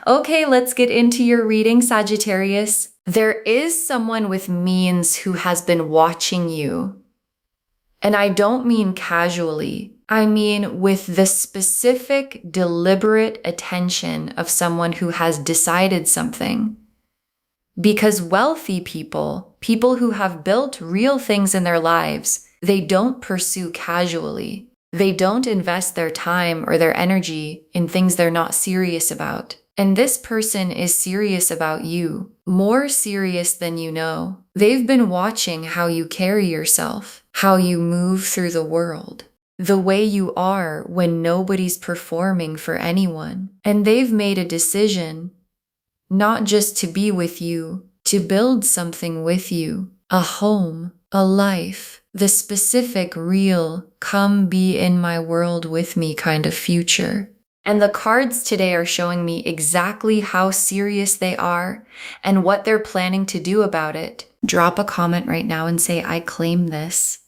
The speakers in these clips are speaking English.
Okay, let's get into your reading, Sagittarius. There is someone with means who has been watching you. And I don't mean casually. I mean with the specific, deliberate attention of someone who has decided something. Because wealthy people, people who have built real things in their lives, they don't pursue casually. They don't invest their time or their energy in things they're not serious about. And this person is serious about you, more serious than you know. They've been watching how you carry yourself, how you move through the world, the way you are when nobody's performing for anyone. And they've made a decision not just to be with you, to build something with you, a home, a life, the specific, real, come be in my world with me kind of future. And the cards today are showing me exactly how serious they are and what they're planning to do about it. Drop a comment right now and say, I claim this.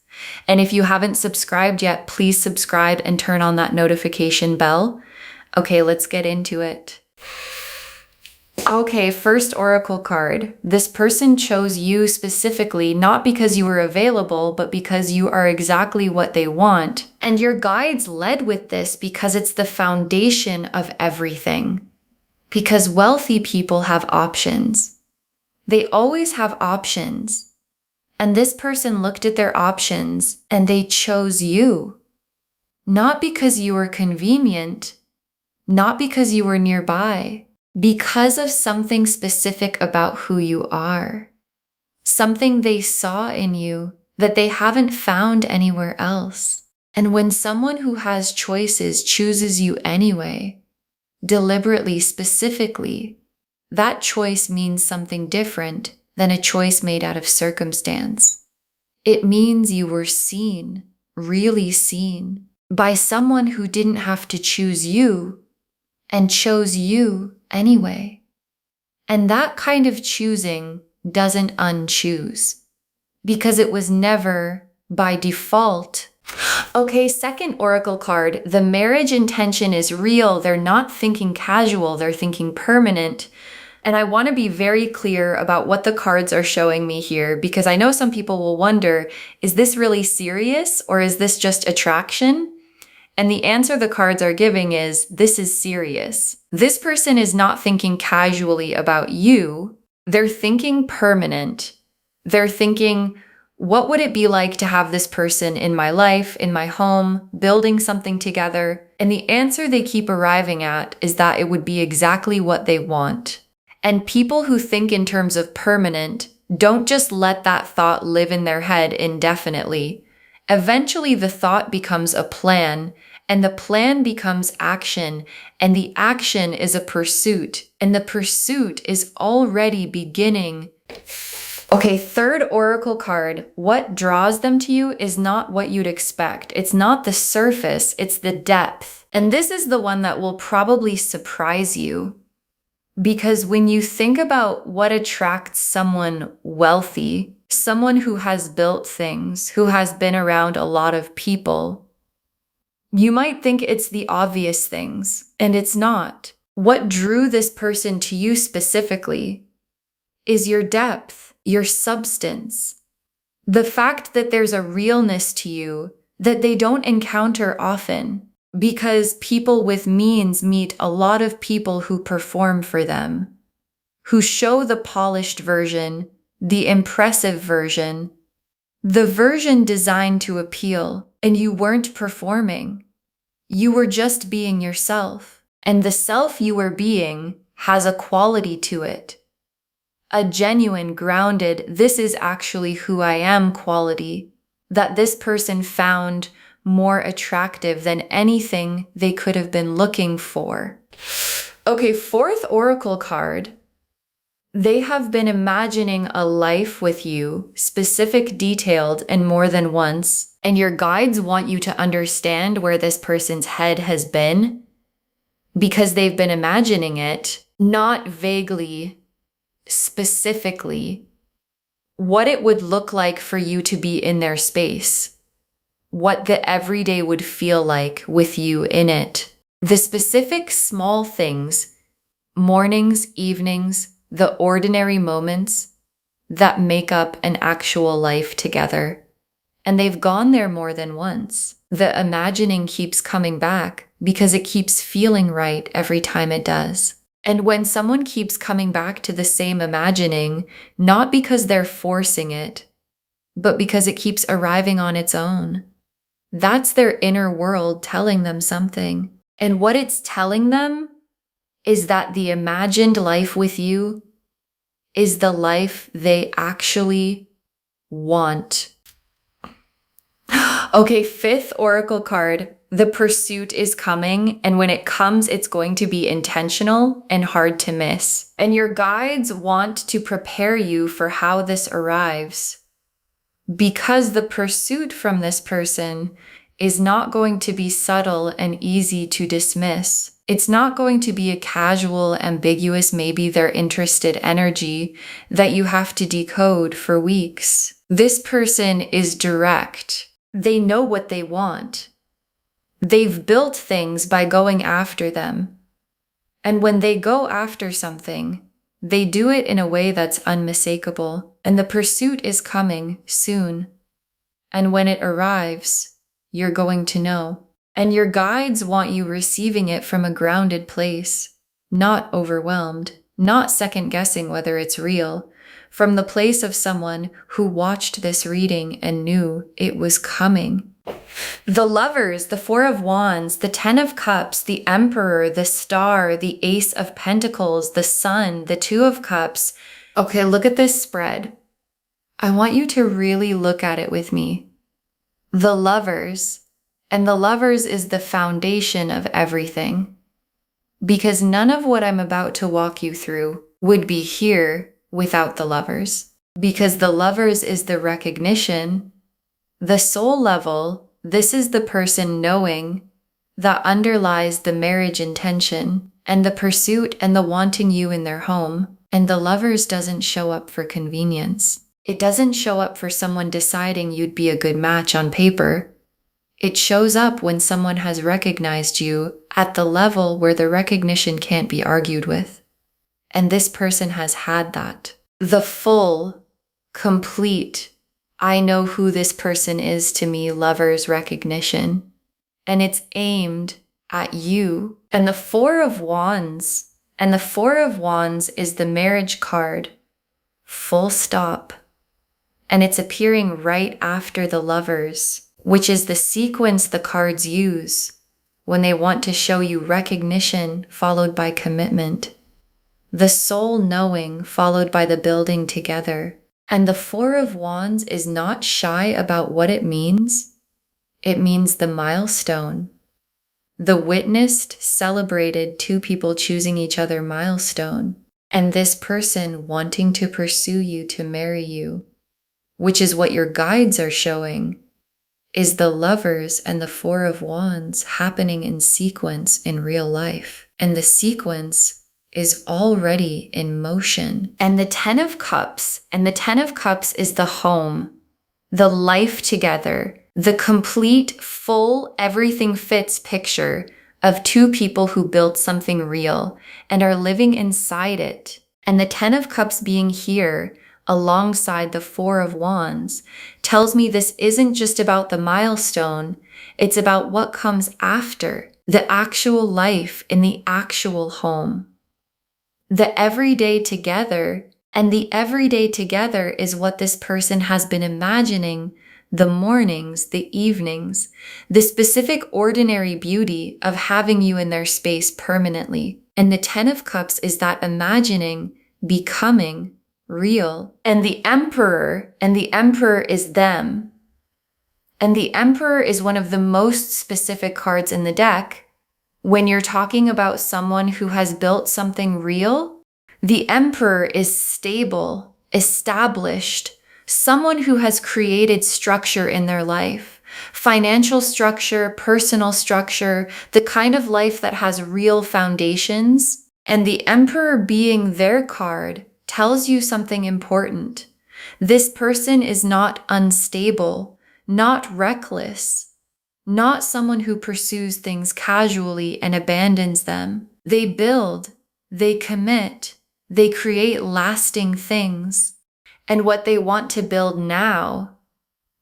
And if you haven't subscribed yet, please subscribe and turn on that notification bell. Okay, let's get into it. Okay, first oracle card. This person chose you specifically, not because you were available, but because you are exactly what they want. And your guides led with this because it's the foundation of everything. Because wealthy people have options. They always have options. And this person looked at their options and they chose you. Not because you were convenient, not because you were nearby, because of something specific about who you are. Something they saw in you that they haven't found anywhere else. And when someone who has choices chooses you anyway, deliberately, specifically, that choice means something different than a choice made out of circumstance. It means you were seen, really seen, by someone who didn't have to choose you and chose you anyway. And that kind of choosing doesn't unchoose, because it was never by default. Okay, second oracle card. The marriage intention is real. They're not thinking casual, they're thinking permanent. And I want to be very clear about what the cards are showing me here, because I know some people will wonder, is this really serious or is this just attraction? And the answer the cards are giving is, this is serious. This person is not thinking casually about you. They're thinking permanent. They're thinking, what would it be like to have this person in my life, in my home, building something together? And the answer they keep arriving at is that it would be exactly what they want. And people who think in terms of permanent don't just let that thought live in their head indefinitely. Eventually, the thought becomes a plan, and the plan becomes action, and the action is a pursuit, and the pursuit is already beginning. Okay, third oracle card. What draws them to you is not what you'd expect. It's not the surface, it's the depth. And this is the one that will probably surprise you. Because when you think about what attracts someone wealthy, someone who has built things, who has been around a lot of people, you might think it's the obvious things, and it's not. What drew this person to you specifically is your depth, your substance. The fact that there's a realness to you that they don't encounter often, because people with means meet a lot of people who perform for them, who show the polished version, the impressive version, the version designed to appeal, and you weren't performing. You were just being yourself, and the self you were being has a quality to it. A genuine, grounded, this is actually who I am quality that this person found more attractive than anything they could have been looking for. Okay, fourth oracle card. They have been imagining a life with you, specific, detailed, and more than once, and your guides want you to understand where this person's head has been, because they've been imagining it, not vaguely, specifically, what it would look like for you to be in their space, what the everyday would feel like with you in it. The specific small things mornings, evenings, the ordinary moments that make up an actual life together. And they've gone there more than once. The imagining keeps coming back because it keeps feeling right every time it does. And when someone keeps coming back to the same imagining, not because they're forcing it, but because it keeps arriving on its own, that's their inner world telling them something. And what it's telling them is that the imagined life with you is the life they actually want. Okay, fifth oracle card. The pursuit is coming, and when it comes, it's going to be intentional and hard to miss. And your guides want to prepare you for how this arrives, because the pursuit from this person is not going to be subtle and easy to dismiss. It's not going to be a casual, ambiguous, maybe they're interested energy that you have to decode for weeks. This person is direct. They know what they want. They've built things by going after them. And when they go after something, they do it in a way that's unmistakable. And the pursuit is coming soon. And when it arrives, you're going to know. And your guides want you receiving it from a grounded place, not overwhelmed, not second-guessing whether it's real, from the place of someone who watched this reading and knew it was coming. The Lovers, the Four of Wands, the Ten of Cups, the Emperor, the Star, the Ace of Pentacles, the Sun, the Two of Cups. Okay, look at this spread. I want you to really look at it with me. The Lovers, and the Lovers is the foundation of everything. Because none of what I'm about to walk you through would be here without the Lovers. Because the Lovers is the recognition, the soul level. This is the person knowing that underlies the marriage intention and the pursuit and the wanting you in their home. And the Lovers doesn't show up for convenience. It doesn't show up for someone deciding you'd be a good match on paper. It shows up when someone has recognized you at the level where the recognition can't be argued with. And this person has had that. The full, complete, I know who this person is to me, Lovers recognition. And it's aimed at you. And the Four of Wands, and the Four of Wands is the marriage card, full stop. And it's appearing right after the Lovers, which is the sequence the cards use when they want to show you recognition followed by commitment. The soul knowing followed by the building together. And the Four of Wands is not shy about what it means. It means the milestone. The witnessed, celebrated two people choosing each other milestone. And this person wanting to pursue you to marry you, which is what your guides are showing, is the Lovers and the Four of Wands happening in sequence in real life. And the sequence is already in motion. And the Ten of Cups, and the Ten of Cups is the home, the life together, the complete, full, everything fits picture of two people who built something real and are living inside it. And the Ten of Cups being here alongside the Four of Wands tells me this isn't just about the milestone, it's about what comes after, the actual life in the actual home. The everyday together, and the everyday together is what this person has been imagining, the mornings, the evenings, the specific ordinary beauty of having you in their space permanently. And the Ten of Cups is that imagining becoming real. And the Emperor is them. And the Emperor is one of the most specific cards in the deck. When you're talking about someone who has built something real, the Emperor is stable, established, someone who has created structure in their life, financial structure, personal structure, the kind of life that has real foundations. And the Emperor being their card tells you something important. This person is not unstable, not reckless, not someone who pursues things casually and abandons them. They build, they commit, they create lasting things. And what they want to build now,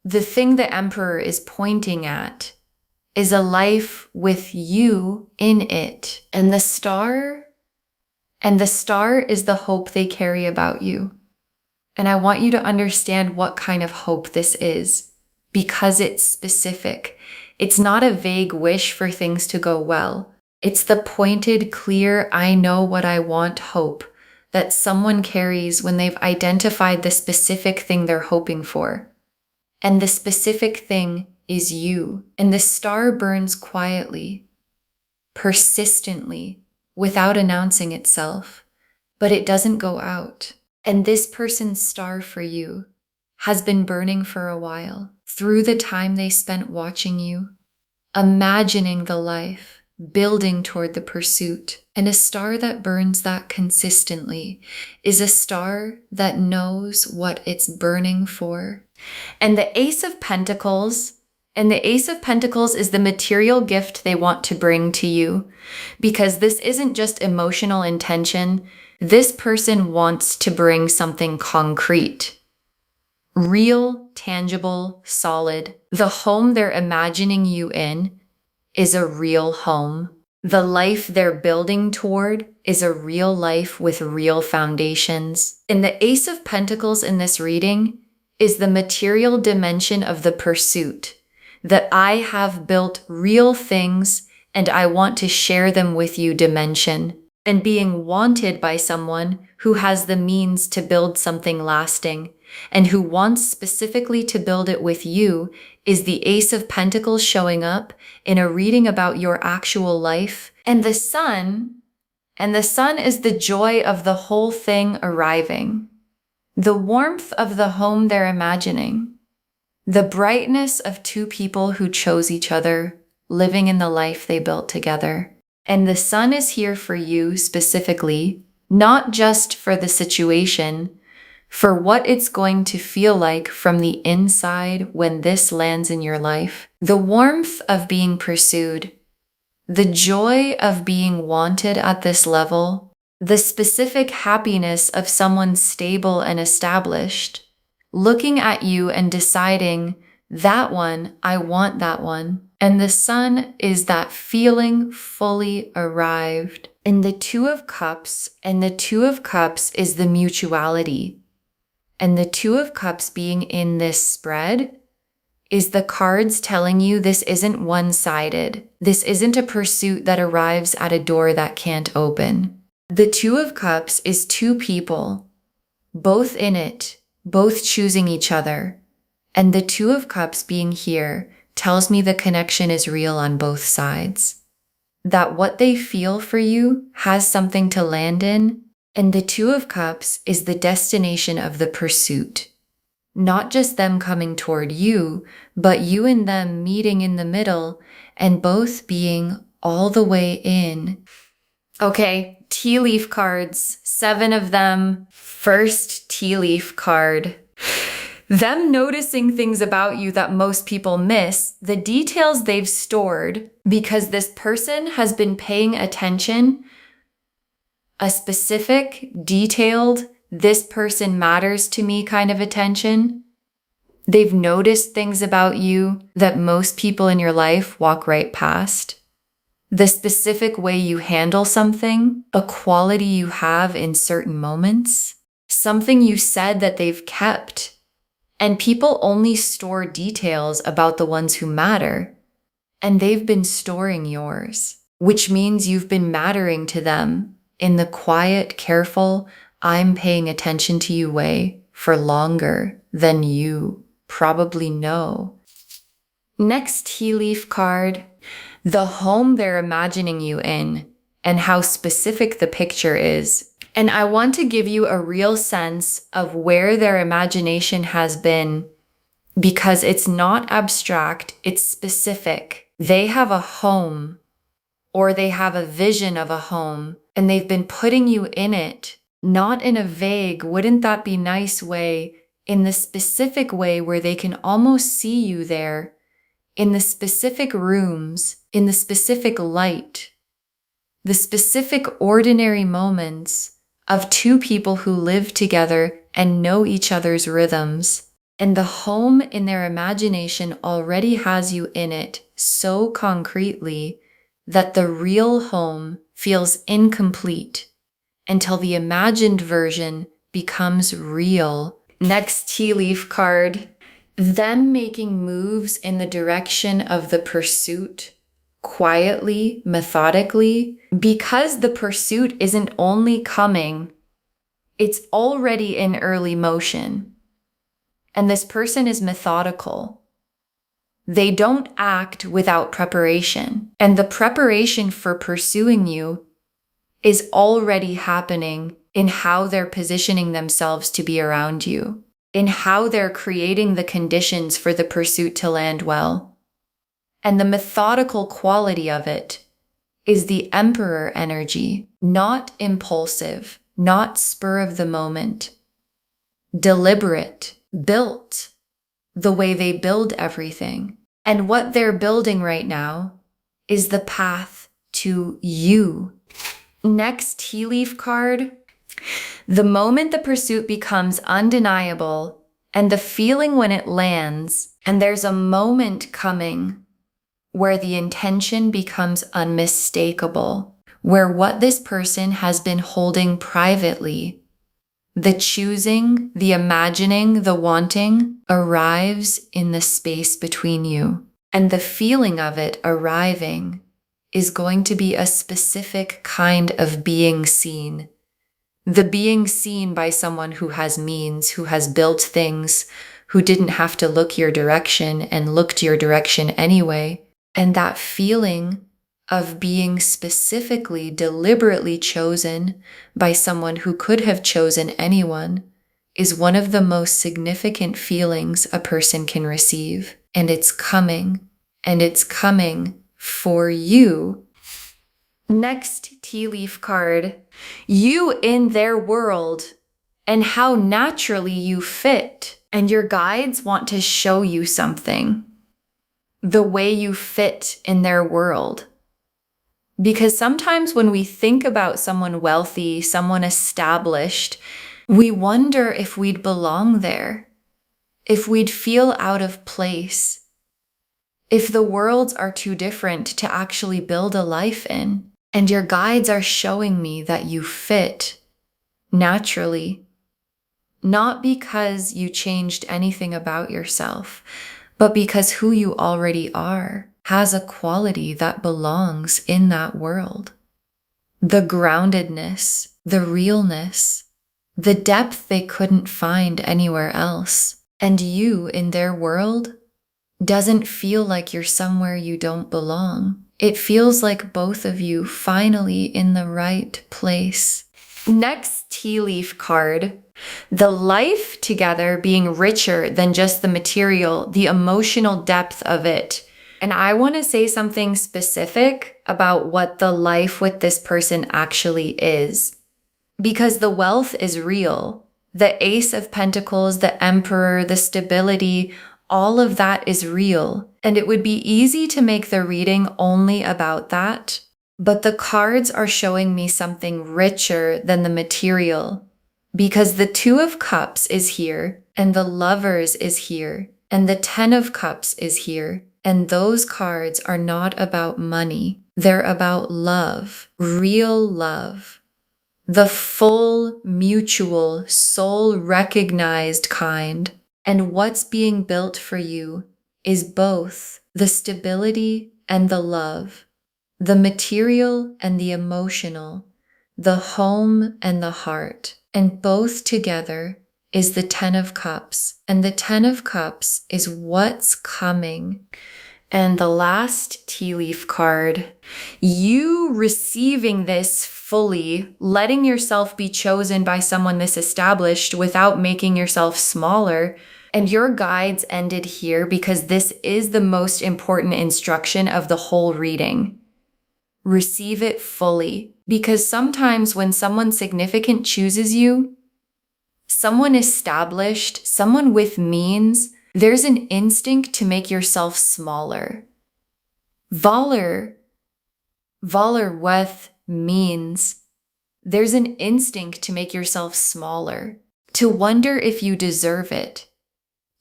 the thing the Emperor is pointing at, is a life with you in it. And the star is the hope they carry about you. And I want you to understand what kind of hope this is, because it's specific. It's not a vague wish for things to go well. It's the pointed, clear, I know what I want hope that someone carries when they've identified the specific thing they're hoping for. And the specific thing is you. And the star burns quietly, persistently, without announcing itself, but it doesn't go out. And this person's star for you has been burning for a while, through the time they spent watching you, imagining the life, building toward the pursuit. And a star that burns that consistently is a star that knows what it's burning for. And the Ace of Pentacles is the material gift they want to bring to you, because this isn't just emotional intention. This person wants to bring something concrete, real, tangible, solid. The home they're imagining you in is a real home. The life they're building toward is a real life with real foundations. And the Ace of Pentacles in this reading is the material dimension of the pursuit, that I have built real things and I want to share them with you dimension. And being wanted by someone who has the means to build something lasting and who wants specifically to build it with you is the Ace of Pentacles showing up in a reading about your actual life. And the sun is the joy of the whole thing arriving, the warmth of the home they're imagining, the brightness of two people who chose each other, living in the life they built together. And the sun is here for you specifically, not just for the situation, for what it's going to feel like from the inside when this lands in your life. The warmth of being pursued, the joy of being wanted at this level, the specific happiness of someone stable and established, looking at you and deciding, that one, I want that one. And the sun is that feeling fully arrived. And the Two of Cups is the mutuality. And the Two of Cups being in this spread is the cards telling you this isn't one-sided. This isn't a pursuit that arrives at a door that can't open. The Two of Cups is two people, both in it, both choosing each other. And the Two of Cups being here tells me the connection is real on both sides. That what they feel for you has something to land in, and the Two of Cups is the destination of the pursuit. Not just them coming toward you, but you and them meeting in the middle and both being all the way in. Okay, tea leaf cards, 7 of them. First tea leaf card. Them noticing things about you that most people miss, the details they've stored, because this person has been paying attention, a specific, detailed, this person matters to me kind of attention. They've noticed things about you that most people in your life walk right past. The specific way you handle something, a quality you have in certain moments, something you said that they've kept. And people only store details about the ones who matter, and they've been storing yours, which means you've been mattering to them in the quiet, careful, I'm paying attention to you way for longer than you probably know. Next tea leaf card, the home they're imagining you in and how specific the picture is. And I want to give you a real sense of where their imagination has been, because it's not abstract, it's specific. They have a home, or they have a vision of a home, and they've been putting you in it, not in a vague, wouldn't that be nice way, in the specific way where they can almost see you there, in the specific rooms, in the specific light. the specific ordinary moments of two people who live together and know each other's rhythms. And the home in their imagination already has you in it so concretely that the real home feels incomplete until the imagined version becomes real. Next tea leaf card. Them making moves in the direction of the pursuit, quietly, methodically, because the pursuit isn't only coming, it's already in early motion. And this person is methodical. They don't act without preparation. And the preparation for pursuing you is already happening in how they're positioning themselves to be around you, in how they're creating the conditions for the pursuit to land well. And the methodical quality of it is the Emperor energy, not impulsive, not spur of the moment, deliberate, built the way they build everything. And what they're building right now is the path to you. Next tea leaf card. The moment the pursuit becomes undeniable and the feeling when it lands, and there's a moment coming where the intention becomes unmistakable, where what this person has been holding privately, the choosing, the imagining, the wanting, arrives in the space between you. And the feeling of it arriving is going to be a specific kind of being seen. The being seen by someone who has means, who has built things, who didn't have to look your direction and looked your direction anyway. And that feeling of being specifically, deliberately chosen by someone who could have chosen anyone is one of the most significant feelings a person can receive. And it's coming for you. Next tea leaf card. You in their world and how naturally you fit. And your guides want to show you something. The way you fit in their world. Because sometimes when we think about someone wealthy, someone established, we wonder if we'd belong there, if we'd feel out of place, if the worlds are too different to actually build a life in. And your guides are showing me that you fit naturally, not because you changed anything about yourself, but because who you already are has a quality that belongs in that world. The groundedness, the realness, the depth they couldn't find anywhere else. And you in their world doesn't feel like you're somewhere you don't belong. It feels like both of you finally in the right place. Next tea leaf card. The life together being richer than just the material, the emotional depth of it. And I want to say something specific about what the life with this person actually is. Because the wealth is real. The Ace of Pentacles, the Emperor, the stability, all of that is real. And it would be easy to make the reading only about that. But the cards are showing me something richer than the material. Because the Two of Cups is here, and the Lovers is here, and the Ten of Cups is here. And those cards are not about money. They're about love, real love. The full, mutual, soul-recognized kind. And what's being built for you is both the stability and the love, the material and the emotional, the home and the heart. And both together is the Ten of Cups. And the Ten of Cups is what's coming. And the last tea leaf card, you receiving this fully, letting yourself be chosen by someone this established without making yourself smaller. And your guides ended here because this is the most important instruction of the whole reading. Receive it fully. Because sometimes when someone significant chooses you, someone established, someone with means, there's an instinct to make yourself smaller. Valar with means. There's an instinct to make yourself smaller, to wonder if you deserve it,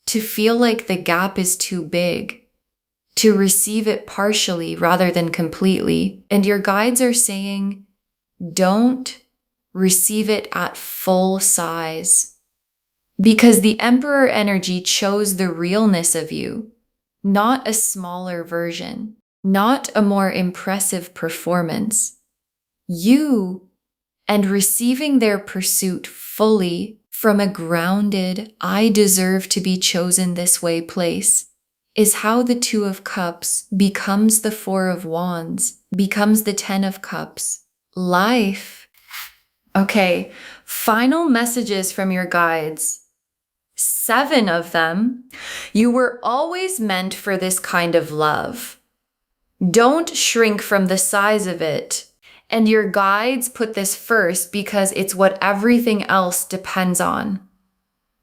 to feel like the gap is too big, to receive it partially rather than completely. And your guides are saying, don't receive it at full size. Because the Emperor energy chose the realness of you, not a smaller version, not a more impressive performance. You, and receiving their pursuit fully from a grounded, I deserve to be chosen this way place, is how the Two of Cups becomes the Four of Wands, becomes the Ten of Cups. Life. Okay, final messages from your guides. 7 of them. You were always meant for this kind of love. Don't shrink from the size of it. And your guides put this first because it's what everything else depends on.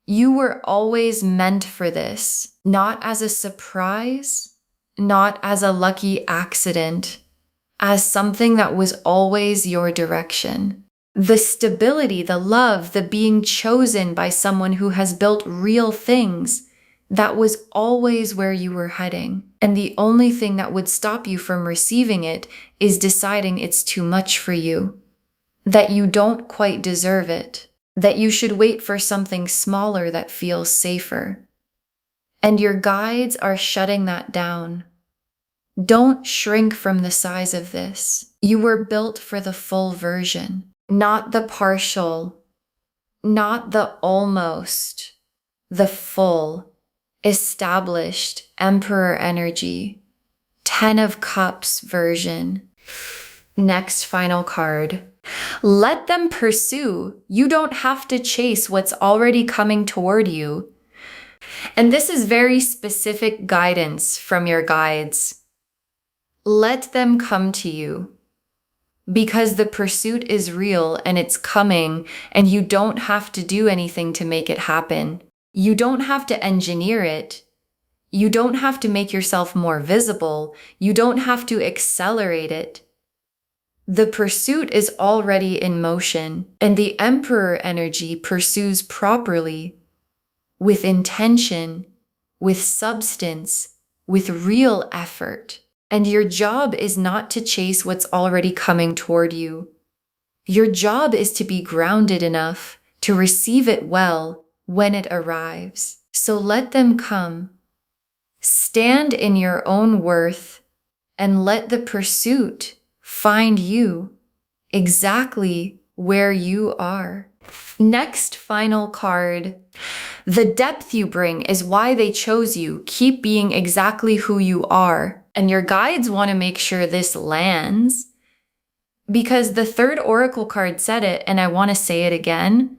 You were always meant for this, not as a surprise, not as a lucky accident, as something that was always your direction. The stability, the love, the being chosen by someone who has built real things, that was always where you were heading. And the only thing that would stop you from receiving it is deciding it's too much for you, that you don't quite deserve it, that you should wait for something smaller that feels safer. And your guides are shutting that down. Don't shrink from the size of this. You were built for the full version. Not the partial, not the almost, the full, established Emperor energy, 10 of Cups version. Next final card. Let them pursue. You don't have to chase what's already coming toward you. And this is very specific guidance from your guides. Let them come to you. Because the pursuit is real and it's coming, and you don't have to do anything to make it happen. You don't have to engineer it. You don't have to make yourself more visible. You don't have to accelerate it. The pursuit is already in motion, and the Emperor energy pursues properly, with intention, with substance, with real effort. And your job is not to chase what's already coming toward you. Your job is to be grounded enough to receive it well when it arrives. So let them come. Stand in your own worth and let the pursuit find you exactly where you are. Next final card. The depth you bring is why they chose you. Keep being exactly who you are. And your guides want to make sure this lands because the third oracle card said it, and I want to say it again.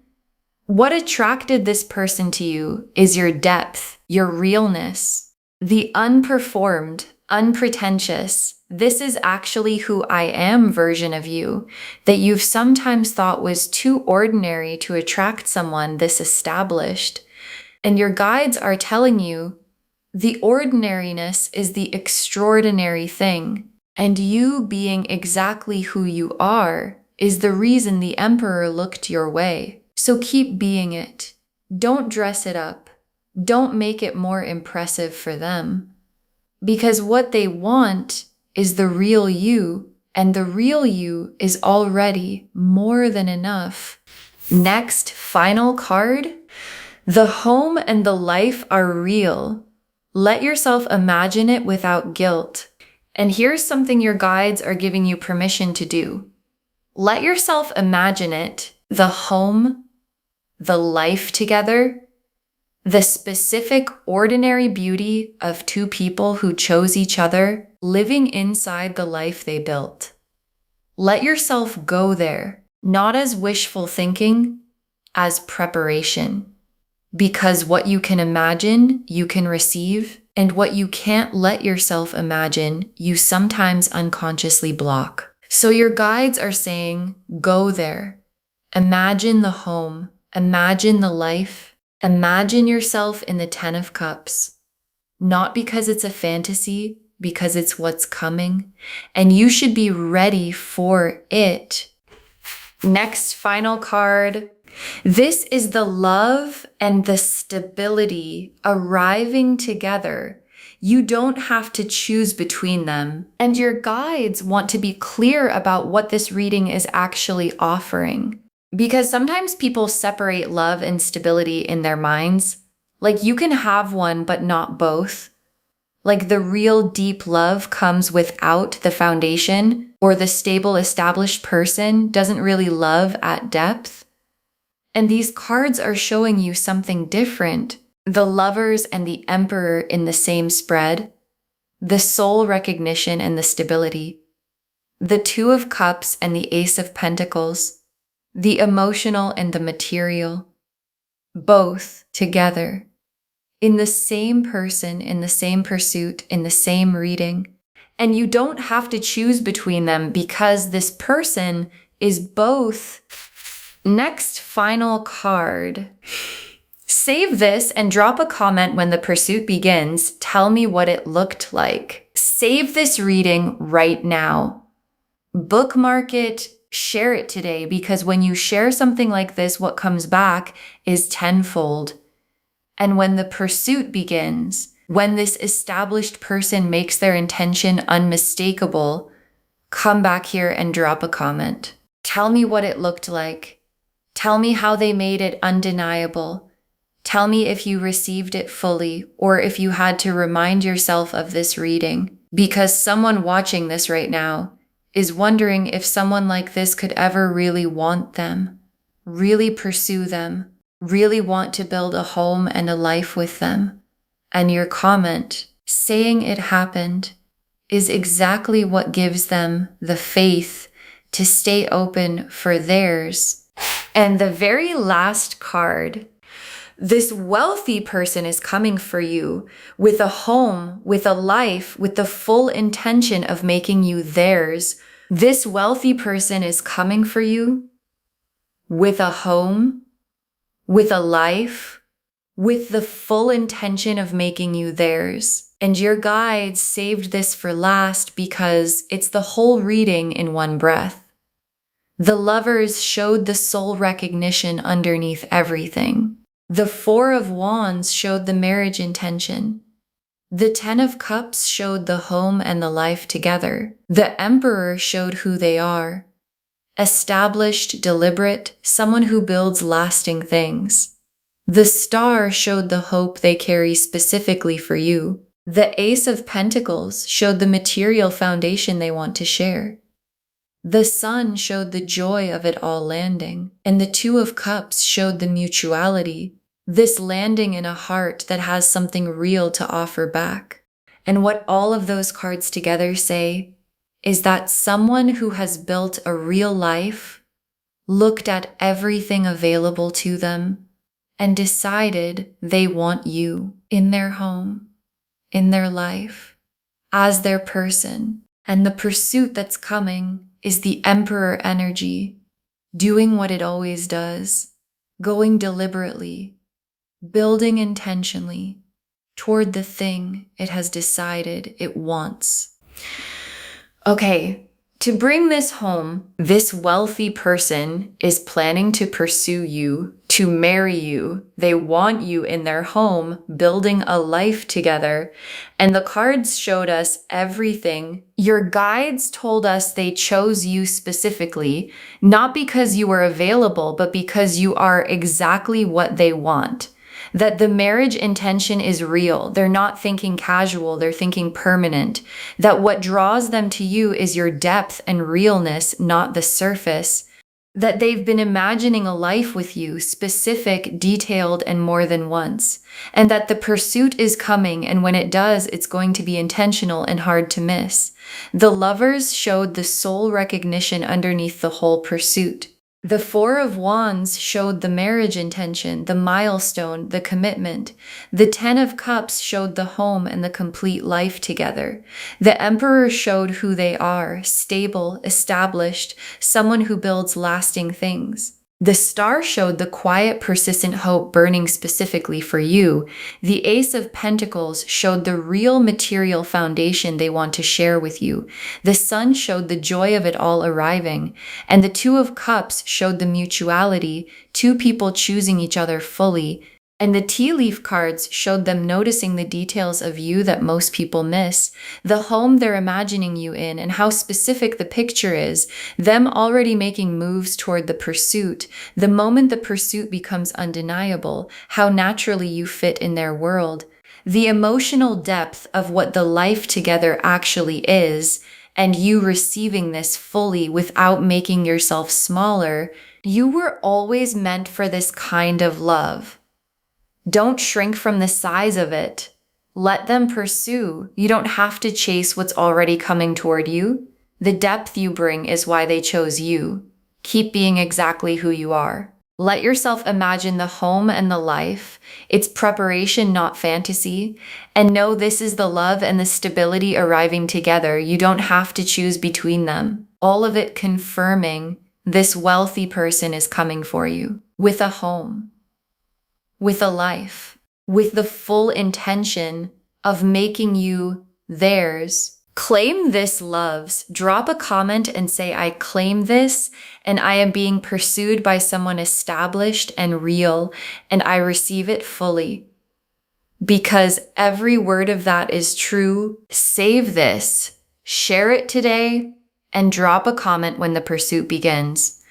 What attracted this person to you is your depth, your realness, the unperformed, unpretentious, this is actually who I am version of you that you've sometimes thought was too ordinary to attract someone this established. And your guides are telling you the ordinariness is the extraordinary thing, and you being exactly who you are is the reason the Emperor looked your way. So keep being it. Don't dress it up. Don't make it more impressive for them. Because what they want is the real you, and the real you is already more than enough. Next, final card. The home and the life are real. Let yourself imagine it without guilt. And here's something your guides are giving you permission to do. Let yourself imagine it, the home, the life together, the specific ordinary beauty of two people who chose each other, living inside the life they built. Let yourself go there, not as wishful thinking, as preparation. Because what you can imagine, you can receive, and what you can't let yourself imagine, you sometimes unconsciously block. So your guides are saying, go there. Imagine the home, imagine the life, imagine yourself in the 10 of Cups. Not because it's a fantasy, because it's what's coming, and you should be ready for it. Next, final card. This is the love and the stability arriving together. You don't have to choose between them. And your guides want to be clear about what this reading is actually offering. Because sometimes people separate love and stability in their minds. Like you can have one, but not both. Like the real deep love comes without the foundation, or the stable established person doesn't really love at depth. And these cards are showing you something different. The Lovers and the Emperor in the same spread, the soul recognition and the stability, the Two of Cups and the Ace of Pentacles, the emotional and the material, both together, in the same person, in the same pursuit, in the same reading. And you don't have to choose between them because this person is both. Next, final card. Save this and drop a comment when the pursuit begins. Tell me what it looked like. Save this reading right now. Bookmark it, share it today, because when you share something like this, what comes back is tenfold. And when the pursuit begins, when this established person makes their intention unmistakable, come back here and drop a comment. Tell me what it looked like. Tell me how they made it undeniable. Tell me if you received it fully, or if you had to remind yourself of this reading, because someone watching this right now is wondering if someone like this could ever really want them, really pursue them, really want to build a home and a life with them. And your comment, saying it happened, is exactly what gives them the faith to stay open for theirs. And the very last card. This wealthy person is coming for you with a home, with a life, with the full intention of making you theirs. This wealthy person is coming for you with a home, with a life, with the full intention of making you theirs. And your guides saved this for last because it's the whole reading in one breath. The Lovers showed the soul recognition underneath everything. The Four of Wands showed the marriage intention. The Ten of Cups showed the home and the life together. The Emperor showed who they are. Established, deliberate, someone who builds lasting things. The Star showed the hope they carry specifically for you. The Ace of Pentacles showed the material foundation they want to share. The Sun showed the joy of it all landing, and the Two of Cups showed the mutuality, this landing in a heart that has something real to offer back. And what all of those cards together say is that someone who has built a real life looked at everything available to them and decided they want you in their home, in their life, as their person. And the pursuit that's coming is the Emperor energy, doing what it always does, going deliberately, building intentionally toward the thing it has decided it wants. Okay, to bring this home, this wealthy person is planning to pursue you, to marry you. They want you in their home, building a life together. And the cards showed us everything. Your guides told us they chose you specifically, not because you were available, but because you are exactly what they want. That the marriage intention is real. They're not thinking casual, they're thinking permanent. That what draws them to you is your depth and realness, not the surface. That they've been imagining a life with you, specific, detailed, and more than once. And that the pursuit is coming, and when it does, it's going to be intentional and hard to miss. The Lovers showed the soul recognition underneath the whole pursuit. The Four of Wands showed the marriage intention, the milestone, the commitment. The Ten of Cups showed the home and the complete life together. The Emperor showed who they are, stable, established, someone who builds lasting things. The star showed the quiet, persistent hope burning specifically for you. The Ace of Pentacles showed the real material foundation they want to share with you. The Sun showed the joy of it all arriving. And the Two of Cups showed the mutuality, two people choosing each other fully. And the tea leaf cards showed them noticing the details of you that most people miss, the home they're imagining you in, and how specific the picture is, them already making moves toward the pursuit. The moment the pursuit becomes undeniable, how naturally you fit in their world. The emotional depth of what the life together actually is, and you receiving this fully without making yourself smaller. You were always meant for this kind of love. Don't shrink from the size of it. Let them pursue. You don't have to chase what's already coming toward you. The depth you bring is why they chose you. Keep being exactly who you are. Let yourself imagine the home and the life. It's preparation, not fantasy. And know this is the love and the stability arriving together. You don't have to choose between them. All of it confirming this wealthy person is coming for you with a home, with a life, with the full intention of making you theirs. Claim this, loves. Drop a comment and say, I claim this, and I am being pursued by someone established and real, and I receive it fully. Because every word of that is true. Save this, share it today, and drop a comment when the pursuit begins.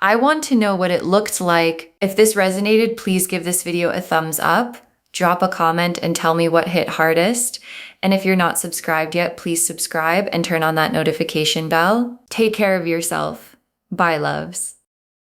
I want to know what it looked like. If this resonated, please give this video a thumbs up, drop a comment and tell me what hit hardest. And if you're not subscribed yet, please subscribe and turn on that notification bell. Take care of yourself. Bye, loves.